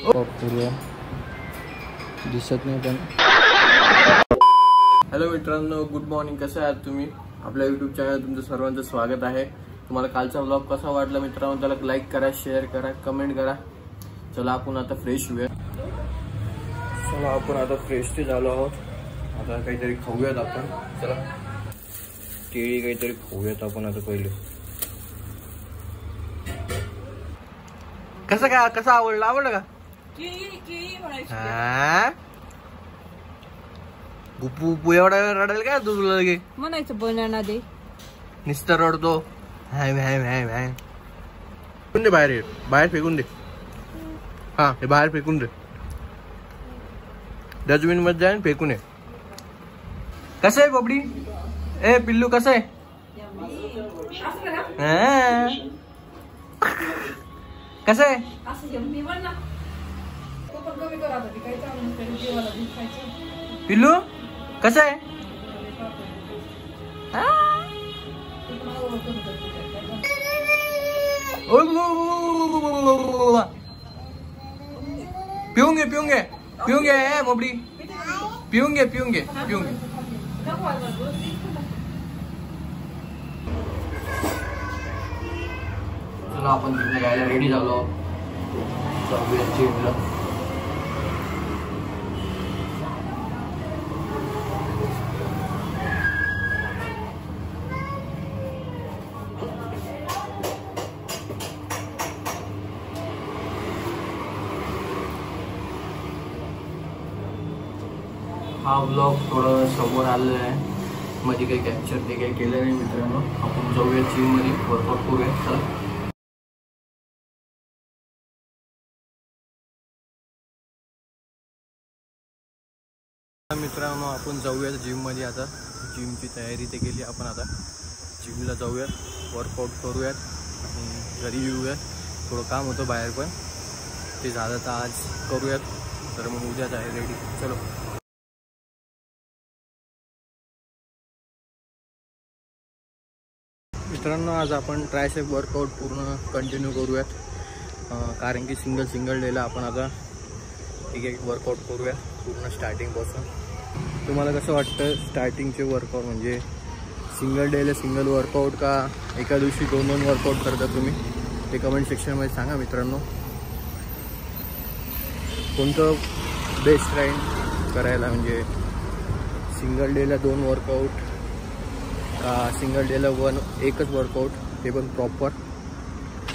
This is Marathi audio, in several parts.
करूया, दिसत नाही पण. हॅलो मित्रांनो, गुड मॉर्निंग. कसे आहात तुम्ही? आपल्या यूट्यूब चॅनल तुमचं सर्वांचं स्वागत आहे. तुम्हाला कालचा व्लॉग कसा वाटला मित्रांनो, त्याला लाईक करा, शेअर करा, कमेंट करा. चला आपण आता फ्रेश होऊया. चला आपण आता फ्रेश ते झालो आहोत. आता काहीतरी खाऊयात आपण. चला केळी काहीतरी खाऊयात आपण आता. पहिले कसं आवडलं का? गुप्पू एवढा वेळ रडेल काय तुला? लगे म्हणायचं बनाना दे. नुसतं रडतो. हाय हाय हाय हाय. फेकून दे बाहेर. बाहेर फेकून दे. हा हे बाहेर फेकून दे. डस्टबिन मध्ये जाईन फेकून ये. कसं आहे बबडी? ए पिल्लू कसं आहे? कसं आहे पिल्लू? कसं आहे? पिऊंगे पिऊंगे पिऊंगे मोबडी. पिऊंगे पिऊंगे पिऊंगे. चला आपण तिथे गायला रेडी झालो. हा व्लॉग थोडं समोर आलेलं आहे, मध्ये काही कॅप्चर ते काही केलं नाही मित्रांनो. आपण जाऊया जिम मध्ये, वर्कआउट करूया. चला मित्रांनो, आपण जाऊया जिम मध्ये. आता जिमची तयारी ते केली आपण. आता जिमला जाऊयात, वर्कआउट करूयात आणि घरी येऊयात. थोडं काम होतं बाहेर पण, ते झालं तर आज करूयात. तर मग उद्याच आहे रेडी. चलो मित्रांनो, आज आपण ट्रायसेप वर्कआउट पूर्ण कंटिन्यू करूयात. कारण की सिंगल डेला आपण आता एक वर्कआउट करूया पूर्ण स्टार्टिंगपासून. तुम्हाला कसं वाटतं स्टार्टिंगचे वर्कआउट म्हणजे सिंगल डेला सिंगल वर्कआउट का एका दिवशी दोन वर्कआउट करता तुम्ही? ते कमेंट सेक्शनमध्ये सांगा मित्रांनो. कोणतं बेस्ट राहील करायला, म्हणजे सिंगल डेला 2 वर्कआउट का सिंगल डेला एकच वर्कआउट, ते पण प्रॉपर?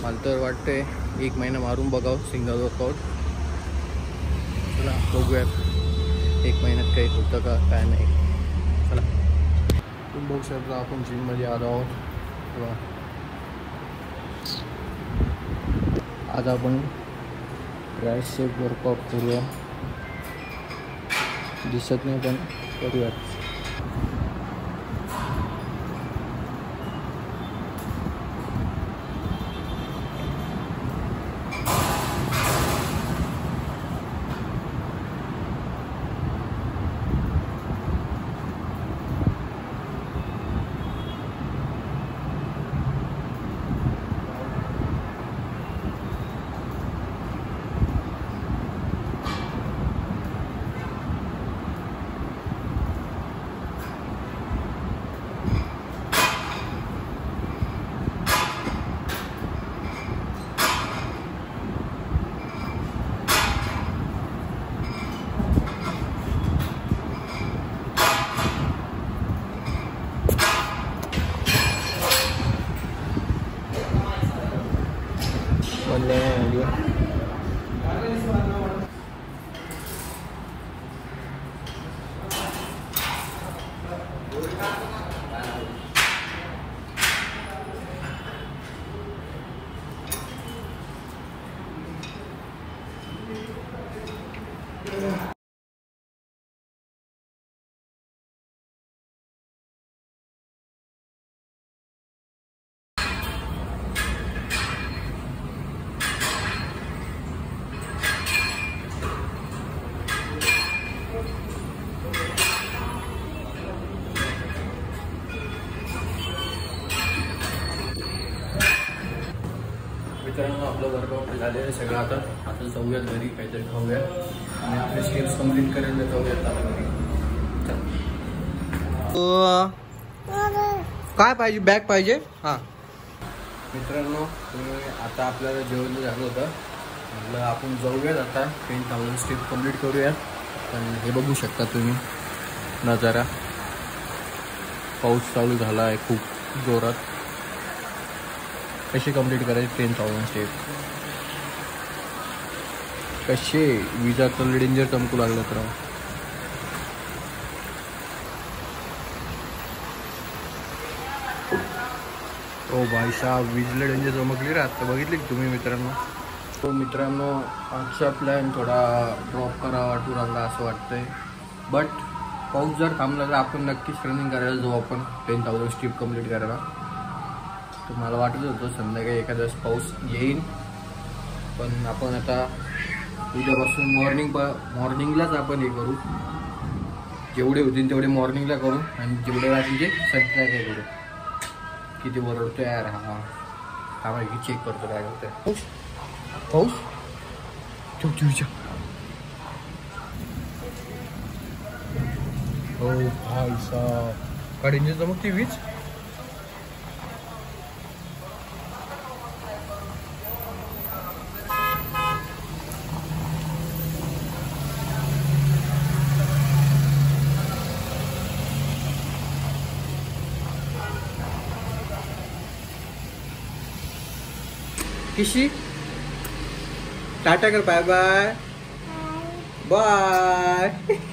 मला तर वाटते 1 महिना मारून बघावं सिंगल वर्कआउट. चला बघूयात 1 महिन्यात काही होतं का काय नाही. चला तुम्ही बघू शकता आपण जिममध्ये आलो आहोत. आज आपण ट्रायसेप वर्कआउट करूया. दिसत नाही पण करूयात. मित्रांनो आपलं वर्कआउट झालेलं सगळं. आता जाऊयात घरी, काहीतरी खाऊयात आणि आपले स्टेप्स कम्प्लीट करायला जाऊयात आता घरी. काय पाहिजे? बॅग पाहिजे. हां मित्रांनो, आता आपल्याला जेवण झालं होतं, म्हटलं आपण जाऊयात आता 10,000 स्टेप कम्प्लीट करूयात. पण हे बघू शकता तुम्ही नजारा, पाऊस चालू झाला आहे खूप जोरात. कसे कम्प्लीट करायचे 10,000 स्टेप? कसे? विजा तर डेंजर चमकू लागलं तर. ओ भाई साहब, विजले डेंजर चमकली रे आता, बघितली की तुम्ही मित्रांनो. तो मित्रांनो, आजचा प्लॅन थोडा ड्रॉप करावा वाटू लागला असं वाटतंय. बट पाऊस जर थांबला तर आपण नक्कीच रनिंग करायला जाऊ आपण 10,000 स्टेप कम्प्लीट करायला. तर मला वाटत होतं संध्याकाळी एखादा पाऊस येईल, पण आपण आता उद्यापासून मॉर्निंगलाच आपण हे करू. जेवढे होतील तेवढे मॉर्निंगला करू आणि जेवढे राहतील ते संध्याकाळी करू. किती बरोबर यार. हा माहिती चेक करतो काय करतोय. पाऊस हो भाई साहब, का डेंजर चमकती वीज. किशी टाटा कर, बाय बाय बाय.